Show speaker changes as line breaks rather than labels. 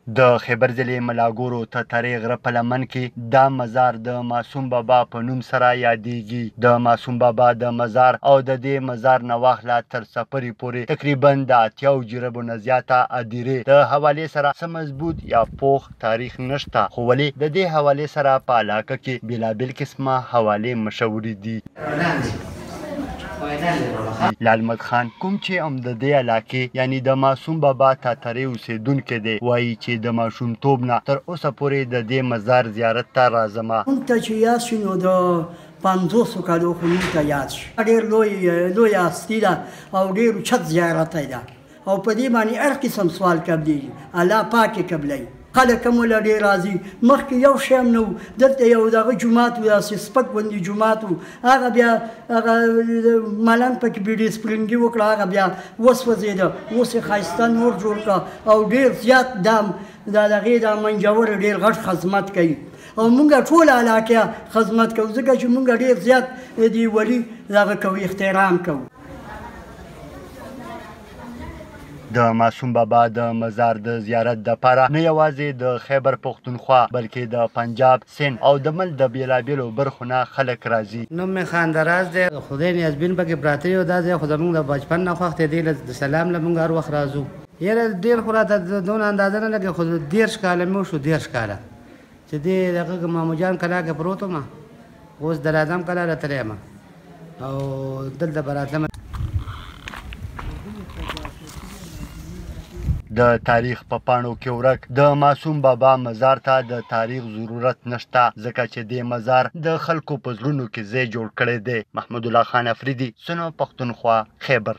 د خیبر ضلع ملاګورو تترې غره په لمن کې دا مزار د معصوم بابا په نوم سره یادېږي. د معصوم بابا د مزار او د دې مزار نه واخله تر سفرې پورې تقریبا د 80 جربو نه زیاته هدیرې د حوالې سره څه مضبوط یا پوخ تاریخ نشته، خو ولې د دې حوالې سره په علاقه کې بېلابېل قسمه حوالې مشهورې دي. لالمد خان کوم چې هم د دې علاقې یعنی د معصوم بابا تاترې اوسېدونکی دی وایي چې د ماشومتوب نه تر اوسه پورې د دې مزار زیارت ته راځمه.
موږ ته چې یاد شي نو د 50 کالو خو موږ ته یاد شي. ډېر لوی هستي ده او ډېر اوچت زیارت دی او په دې باندې هر قسم سوال قبلېږي. الله پاک یې قبلوي. خلک هم له ډېر راځي. مخکې یو شی هم نه و، دلته یو دغه جومات و، داسې سپک غوندې جومات و. هغه بیا هغه ملنګ پکې بیډي سپرنګي وکړه، هغه بیا وسوځېده. اوس یې ښایسته نور جوړ کړه او ډېر زیات د هغې د منجور ډېر غټ خدمت کوي او موږ ټول علاقه خدمت کوو ځکه چې موږ ډېر زیات د ولي دغه کوو، احترام کوو.
د معصوم بابا د مزار د زیارت دپاره نه یوازې د خیبر پښتونخوا بلکې د پنجاب، سند او د ملک د بېلابېلو برخو نه خلک راځي.
نوم مې خاندراز دی. خدای نیازبین پکې پراته یو. دا ځای خو زموږ د بچپن نه خوښ دی. د سلام له موږ هر وخت راځو. یاره ډېر خو راته دونه اندازه نه لګي، خو 13 کاله مې وشو. 13 کاله چې دې دغه مامو جان کلا کې پروت وم، اوس د اعظم کلا راتلی یم او دلته به راتلم.
د تاریخ په پاڼو کې ورک د معصوم بابا مزار ته د تاریخ ضرورت نشته ځکه چې دې مزار د خلکو په زړونو کې ځای جوړ کړی دی. محمود الله خان افریدي، سنو پښتونخوا، خیبر.